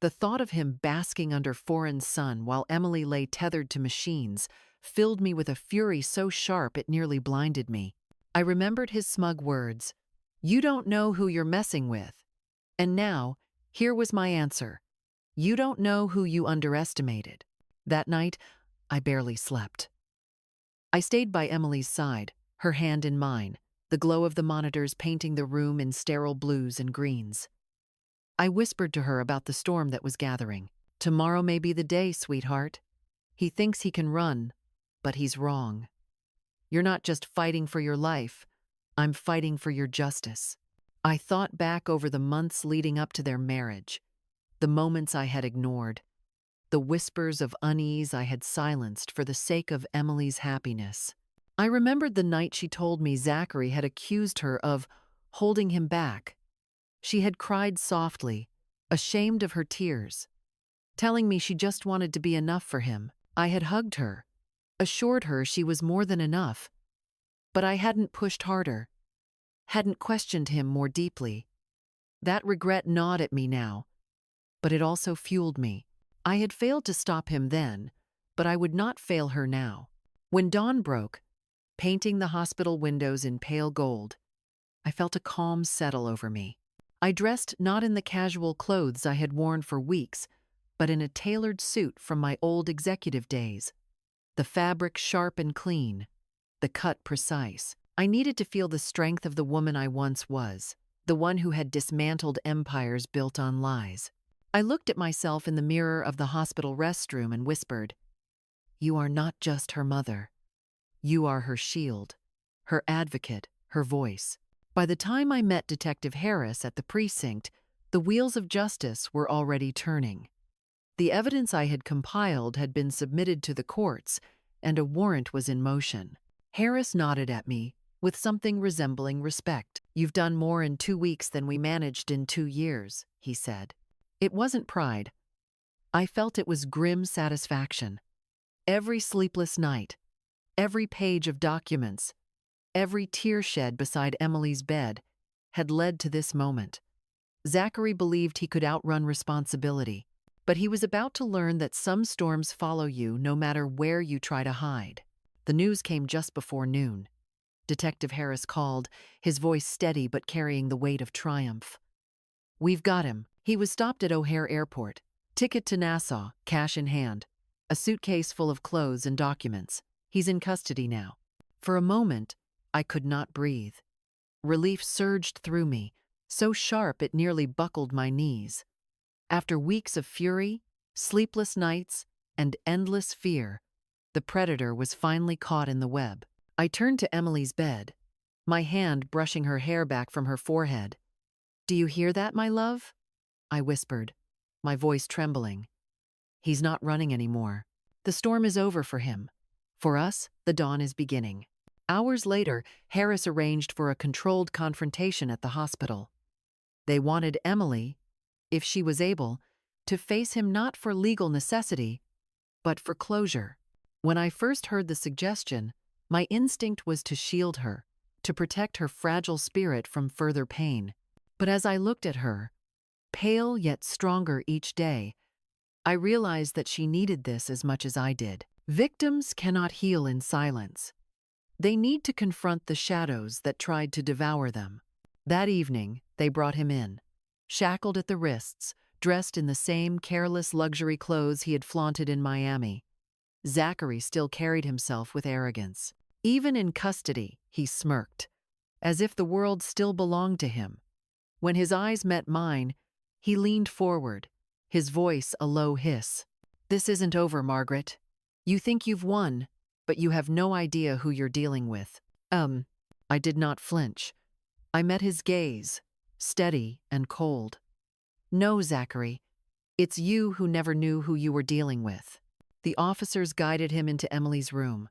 The thought of him basking under foreign sun while Emily lay tethered to machines filled me with a fury so sharp it nearly blinded me. I remembered his smug words, "You don't know who you're messing with." And now, here was my answer. "You don't know who you underestimated." That night, I barely slept. I stayed by Emily's side, her hand in mine, the glow of the monitors painting the room in sterile blues and greens. I whispered to her about the storm that was gathering. "Tomorrow may be the day, sweetheart. He thinks he can run, but he's wrong. You're not just fighting for your life, I'm fighting for your justice." I thought back over the months leading up to their marriage, the moments I had ignored, the whispers of unease I had silenced for the sake of Emily's happiness. I remembered the night she told me Zachary had accused her of holding him back. She had cried softly, ashamed of her tears, telling me she just wanted to be enough for him. I had hugged her, assured her she was more than enough, but I hadn't pushed harder, hadn't questioned him more deeply. That regret gnawed at me now, but it also fueled me. I had failed to stop him then, but I would not fail her now. When dawn broke, painting the hospital windows in pale gold, I felt a calm settle over me. I dressed not in the casual clothes I had worn for weeks, but in a tailored suit from my old executive days. The fabric sharp and clean, the cut precise. I needed to feel the strength of the woman I once was, the one who had dismantled empires built on lies. I looked at myself in the mirror of the hospital restroom and whispered, "You are not just her mother. You are her shield, her advocate, her voice." By the time I met Detective Harris at the precinct, the wheels of justice were already turning. The evidence I had compiled had been submitted to the courts, and a warrant was in motion. Harris nodded at me with something resembling respect. "You've done more in 2 weeks than we managed in 2 years, he said. It wasn't pride. I felt it was grim satisfaction. Every sleepless night, every page of documents, every tear shed beside Emily's bed had led to this moment. Zachary believed he could outrun responsibility, but he was about to learn that some storms follow you no matter where you try to hide. The news came just before noon. Detective Harris called, his voice steady but carrying the weight of triumph. "We've got him." He was stopped at O'Hare Airport. Ticket to Nassau, cash in hand. A suitcase full of clothes and documents. He's in custody now. For a moment, I could not breathe. Relief surged through me, so sharp it nearly buckled my knees. After weeks of fury, sleepless nights, and endless fear, the predator was finally caught in the web. I turned to Emily's bed, my hand brushing her hair back from her forehead. "Do you hear that, my love?" I whispered, my voice trembling. "He's not running anymore. The storm is over for him. For us, the dawn is beginning." Hours later, Harris arranged for a controlled confrontation at the hospital. They wanted Emily, if she was able, to face him not for legal necessity, but for closure. When I first heard the suggestion, my instinct was to shield her, to protect her fragile spirit from further pain. But as I looked at her, pale yet stronger each day, I realized that she needed this as much as I did. Victims cannot heal in silence. They need to confront the shadows that tried to devour them. That evening, they brought him in, shackled at the wrists, dressed in the same careless luxury clothes he had flaunted in Miami. Zachary still carried himself with arrogance. Even in custody, he smirked, as if the world still belonged to him. When his eyes met mine, he leaned forward, his voice a low hiss. "This isn't over, Margaret. You think you've won, but you have no idea who you're dealing with." I did not flinch. I met his gaze, steady and cold. "No, Zachary, it's you who never knew who you were dealing with." The officers guided him into Emily's room.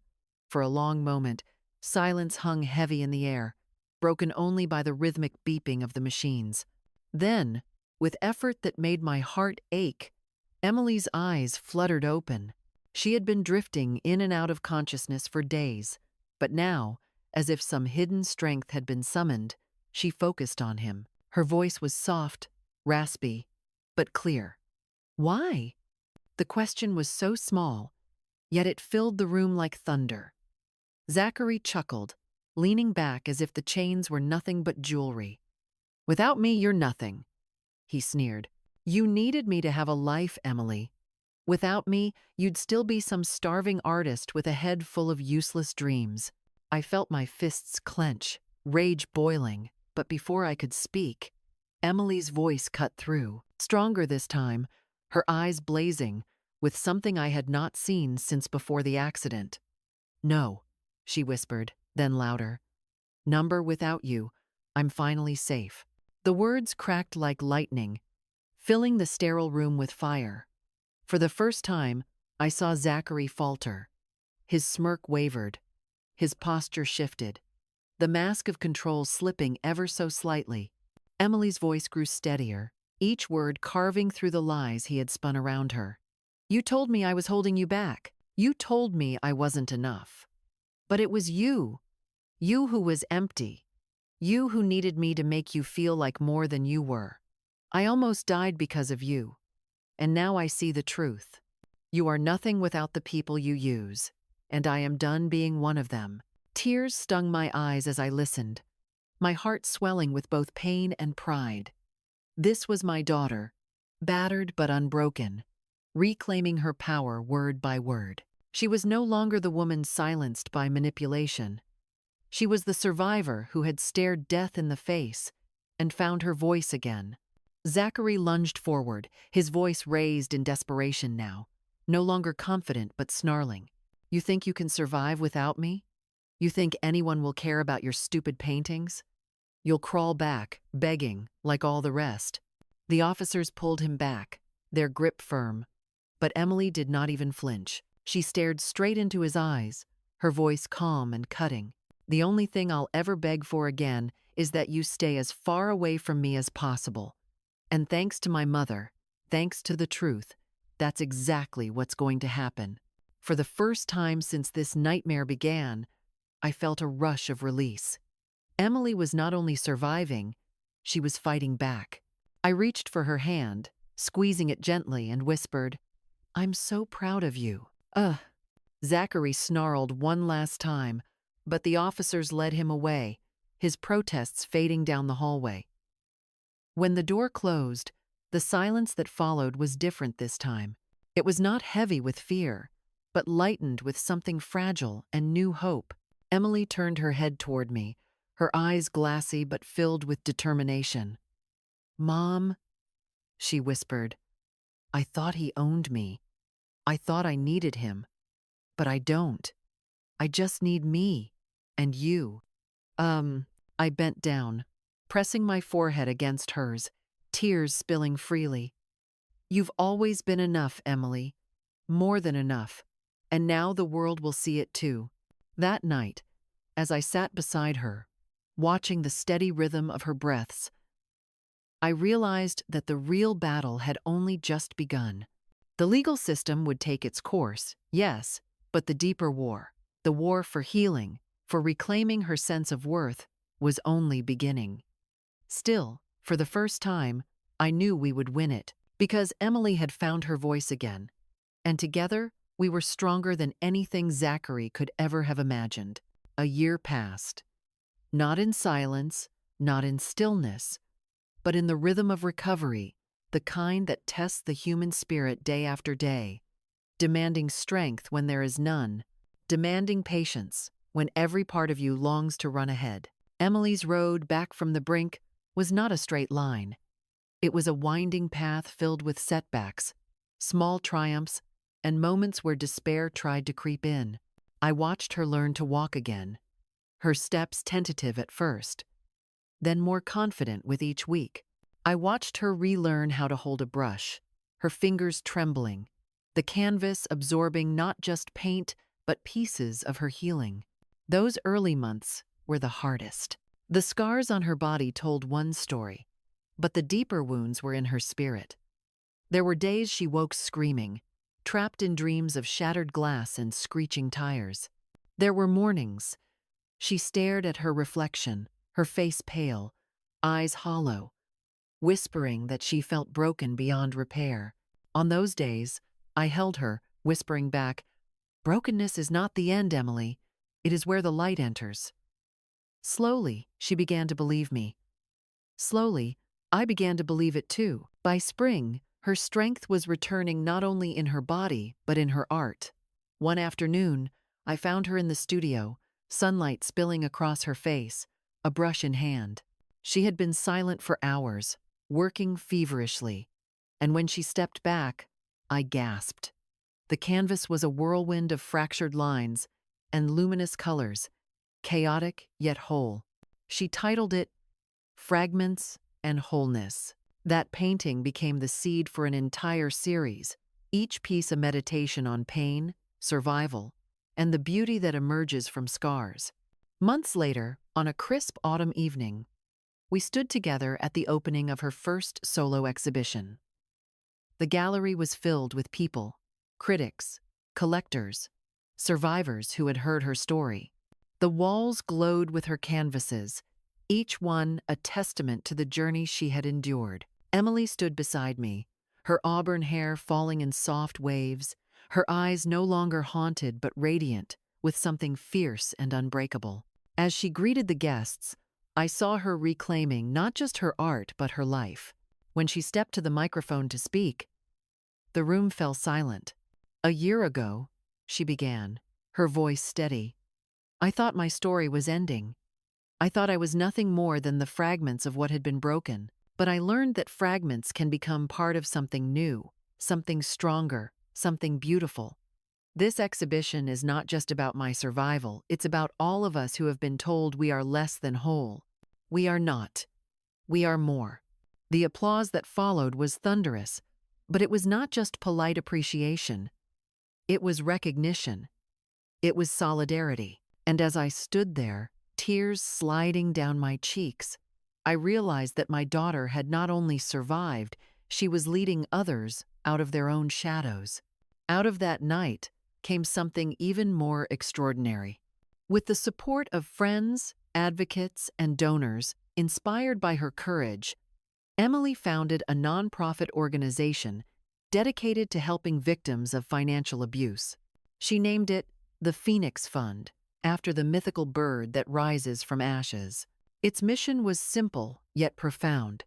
For a long moment, silence hung heavy in the air, broken only by the rhythmic beeping of the machines. Then, with effort that made my heart ache, Emily's eyes fluttered open. She had been drifting in and out of consciousness for days, but now, as if some hidden strength had been summoned, she focused on him. Her voice was soft, raspy, but clear. "Why?" The question was so small, yet it filled the room like thunder. Zachary chuckled, leaning back as if the chains were nothing but jewelry. "Without me, you're nothing," he sneered. "You needed me to have a life, Emily. Without me, you'd still be some starving artist with a head full of useless dreams." I felt my fists clench, rage boiling, but before I could speak, Emily's voice cut through, stronger this time, her eyes blazing, with something I had not seen since before the accident. "No," she whispered, then louder. "Number, without you, I'm finally safe." The words cracked like lightning, filling the sterile room with fire. For the first time, I saw Zachary falter. His smirk wavered. His posture shifted, the mask of control slipping ever so slightly. Emily's voice grew steadier, each word carving through the lies he had spun around her. You told me I was holding you back. You told me I wasn't enough. But it was you. You who was empty. You who needed me to make you feel like more than you were. I almost died because of you. And now I see the truth. You are nothing without the people you use, and I am done being one of them. Tears stung my eyes as I listened, my heart swelling with both pain and pride. This was my daughter, battered but unbroken, reclaiming her power word by word. She was no longer the woman silenced by manipulation. She was the survivor who had stared death in the face and found her voice again. Zachary lunged forward, his voice raised in desperation now, no longer confident but snarling. You think you can survive without me? You think anyone will care about your stupid paintings? You'll crawl back, begging, like all the rest. The officers pulled him back, their grip firm. But Emily did not even flinch. She stared straight into his eyes, her voice calm and cutting. The only thing I'll ever beg for again is that you stay as far away from me as possible. And thanks to my mother, thanks to the truth, that's exactly what's going to happen. For the first time since this nightmare began, I felt a rush of release. Emily was not only surviving, she was fighting back. I reached for her hand, squeezing it gently, and whispered, I'm so proud of you. Zachary snarled one last time, but the officers led him away, his protests fading down the hallway. When the door closed, the silence that followed was different this time. It was not heavy with fear, but lightened with something fragile and new hope. Emily turned her head toward me, her eyes glassy but filled with determination. Mom, she whispered, I thought he owned me. I thought I needed him. But I don't. I just need me. And you. I bent down, pressing my forehead against hers, tears spilling freely. You've always been enough, Emily. More than enough. And now the world will see it too. That night, as I sat beside her, watching the steady rhythm of her breaths, I realized that the real battle had only just begun. The legal system would take its course, yes, but the deeper war, the war for healing, for reclaiming her sense of worth, was only beginning. Still, for the first time, I knew we would win it, because Emily had found her voice again, and together we were stronger than anything Zachary could ever have imagined. A year passed. Not in silence, not in stillness, but in the rhythm of recovery, the kind that tests the human spirit day after day, demanding strength when there is none, demanding patience when every part of you longs to run ahead. Emily's road back from the brink was not a straight line. It was a winding path filled with setbacks, small triumphs, and moments where despair tried to creep in. I watched her learn to walk again, her steps tentative at first, then more confident with each week. I watched her relearn how to hold a brush, her fingers trembling, the canvas absorbing not just paint, but pieces of her healing. Those early months were the hardest. The scars on her body told one story, but the deeper wounds were in her spirit. There were days she woke screaming, trapped in dreams of shattered glass and screeching tires. There were mornings she stared at her reflection, her face pale, eyes hollow, whispering that she felt broken beyond repair. On those days, I held her, whispering back, brokenness is not the end, Emily. It is where the light enters. Slowly, she began to believe me. Slowly, I began to believe it too. By spring, her strength was returning not only in her body, but in her art. One afternoon, I found her in the studio, sunlight spilling across her face, a brush in hand. She had been silent for hours, working feverishly, and when she stepped back, I gasped. The canvas was a whirlwind of fractured lines and luminous colors, chaotic yet whole. She titled it Fragments and Wholeness. That painting became the seed for an entire series, each piece a meditation on pain, survival, and the beauty that emerges from scars. Months later, on a crisp autumn evening, we stood together at the opening of her first solo exhibition. The gallery was filled with people, critics, collectors, survivors who had heard her story. The walls glowed with her canvases, each one a testament to the journey she had endured. Emily stood beside me, her auburn hair falling in soft waves, her eyes no longer haunted but radiant with something fierce and unbreakable. As she greeted the guests, I saw her reclaiming not just her art but her life. When she stepped to the microphone to speak, the room fell silent. "A year ago," she began, her voice steady, "I thought my story was ending. I thought I was nothing more than the fragments of what had been broken. But I learned that fragments can become part of something new, something stronger, something beautiful. This exhibition is not just about my survival, it's about all of us who have been told we are less than whole. We are not. We are more." The applause that followed was thunderous, but it was not just polite appreciation. It was recognition. It was solidarity. And as I stood there, tears sliding down my cheeks, I realized that my daughter had not only survived, she was leading others out of their own shadows. Out of that night came something even more extraordinary. With the support of friends, advocates, and donors, inspired by her courage, Emily founded a nonprofit organization dedicated to helping victims of financial abuse. She named it the Phoenix Fund, after the mythical bird that rises from ashes. Its mission was simple yet profound: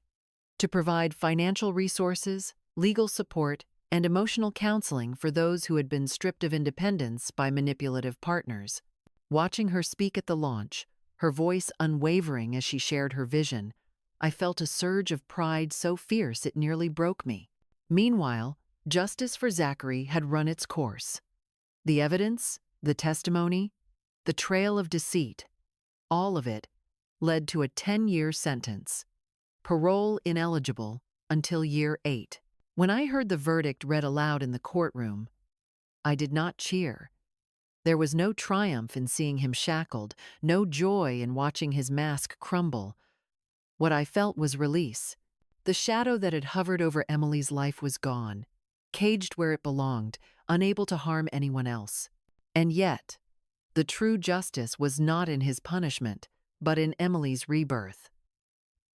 to provide financial resources, legal support, and emotional counseling for those who had been stripped of independence by manipulative partners. Watching her speak at the launch, her voice unwavering as she shared her vision, I felt a surge of pride so fierce it nearly broke me. Meanwhile, justice for Zachary had run its course. The evidence, the testimony, the trail of deceit, all of it led to a 10-year sentence. Parole ineligible until year 8. When I heard the verdict read aloud in the courtroom, I did not cheer. There was no triumph in seeing him shackled, no joy in watching his mask crumble. What I felt was release. The shadow that had hovered over Emily's life was gone, caged where it belonged, unable to harm anyone else. And yet, the true justice was not in his punishment, but in Emily's rebirth.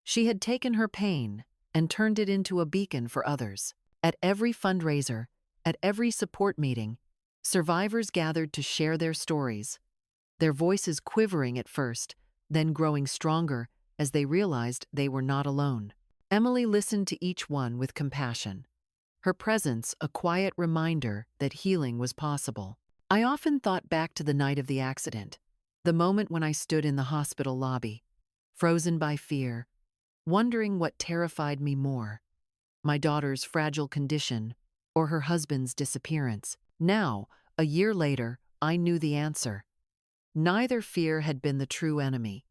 She had taken her pain and turned it into a beacon for others. At every fundraiser, at every support meeting, survivors gathered to share their stories, their voices quivering at first, then growing stronger as they realized they were not alone. Emily listened to each one with compassion, her presence a quiet reminder that healing was possible. I often thought back to the night of the accident, the moment when I stood in the hospital lobby, frozen by fear, wondering what terrified me more: my daughter's fragile condition or her husband's disappearance. Now, a year later, I knew the answer. Neither fear had been the true enemy.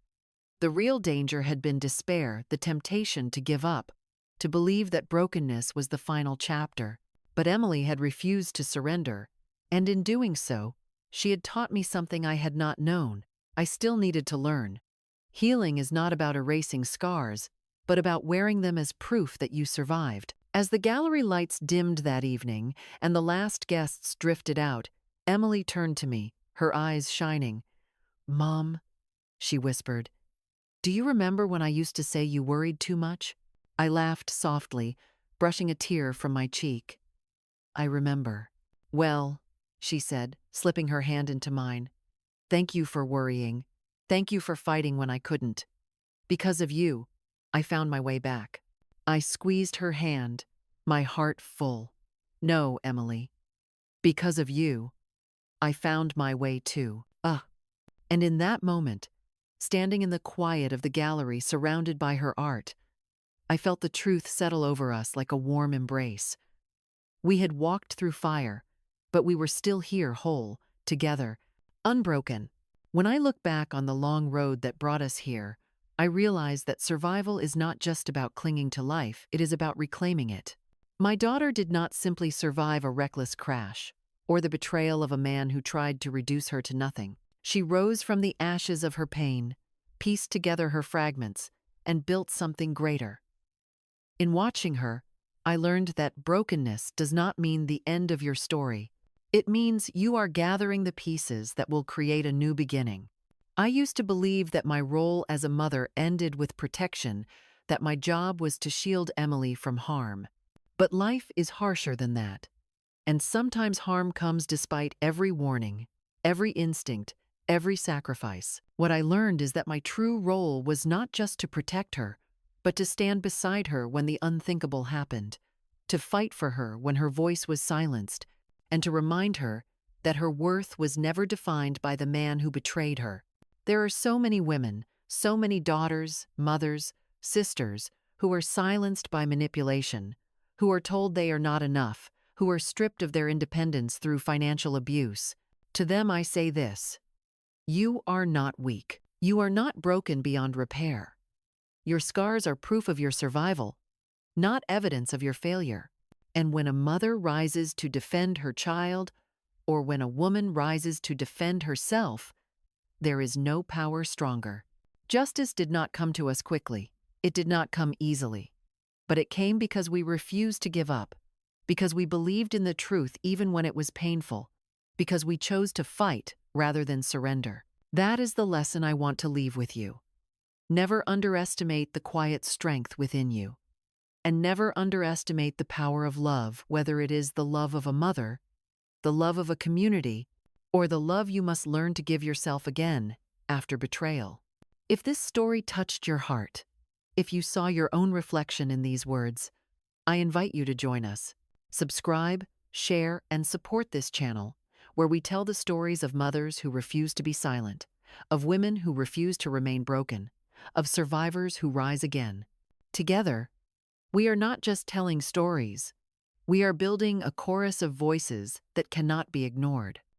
The real danger had been despair, the temptation to give up, to believe that brokenness was the final chapter. But Emily had refused to surrender, and in doing so, she had taught me something I had not known. I still needed to learn. Healing is not about erasing scars, but about wearing them as proof that you survived. As the gallery lights dimmed that evening and the last guests drifted out, Emily turned to me, her eyes shining. "Mom," she whispered, "do you remember when I used to say you worried too much?" I laughed softly, brushing a tear from my cheek. "I remember." "Well," she said, slipping her hand into mine, "thank you for worrying. Thank you for fighting when I couldn't. Because of you, I found my way back." I squeezed her hand, my heart full. "No, Emily. Because of you, I found my way too." And in that moment, standing in the quiet of the gallery surrounded by her art, I felt the truth settle over us like a warm embrace. We had walked through fire, but we were still here whole, together, unbroken. When I look back on the long road that brought us here, I realize that survival is not just about clinging to life, it is about reclaiming it. My daughter did not simply survive a reckless crash or the betrayal of a man who tried to reduce her to nothing. She rose from the ashes of her pain, pieced together her fragments, and built something greater. In watching her, I learned that brokenness does not mean the end of your story. It means you are gathering the pieces that will create a new beginning. I used to believe that my role as a mother ended with protection, that my job was to shield Emily from harm. But life is harsher than that. And sometimes harm comes despite every warning, every instinct, every sacrifice. What I learned is that my true role was not just to protect her, but to stand beside her when the unthinkable happened, to fight for her when her voice was silenced, and to remind her that her worth was never defined by the man who betrayed her. There are so many women, so many daughters, mothers, sisters, who are silenced by manipulation, who are told they are not enough, who are stripped of their independence through financial abuse. To them I say this: you are not weak. You are not broken beyond repair. Your scars are proof of your survival, not evidence of your failure. And when a mother rises to defend her child, or when a woman rises to defend herself, there is no power stronger. Justice did not come to us quickly. It did not come easily. But it came because we refused to give up, because we believed in the truth even when it was painful, because we chose to fight rather than surrender. That is the lesson I want to leave with you. Never underestimate the quiet strength within you. And never underestimate the power of love, whether it is the love of a mother, the love of a community, or the love you must learn to give yourself again after betrayal. If this story touched your heart, if you saw your own reflection in these words, I invite you to join us. Subscribe, share, and support this channel, where we tell the stories of mothers who refuse to be silent, of women who refuse to remain broken, of survivors who rise again. Together, we are not just telling stories, we are building a chorus of voices that cannot be ignored.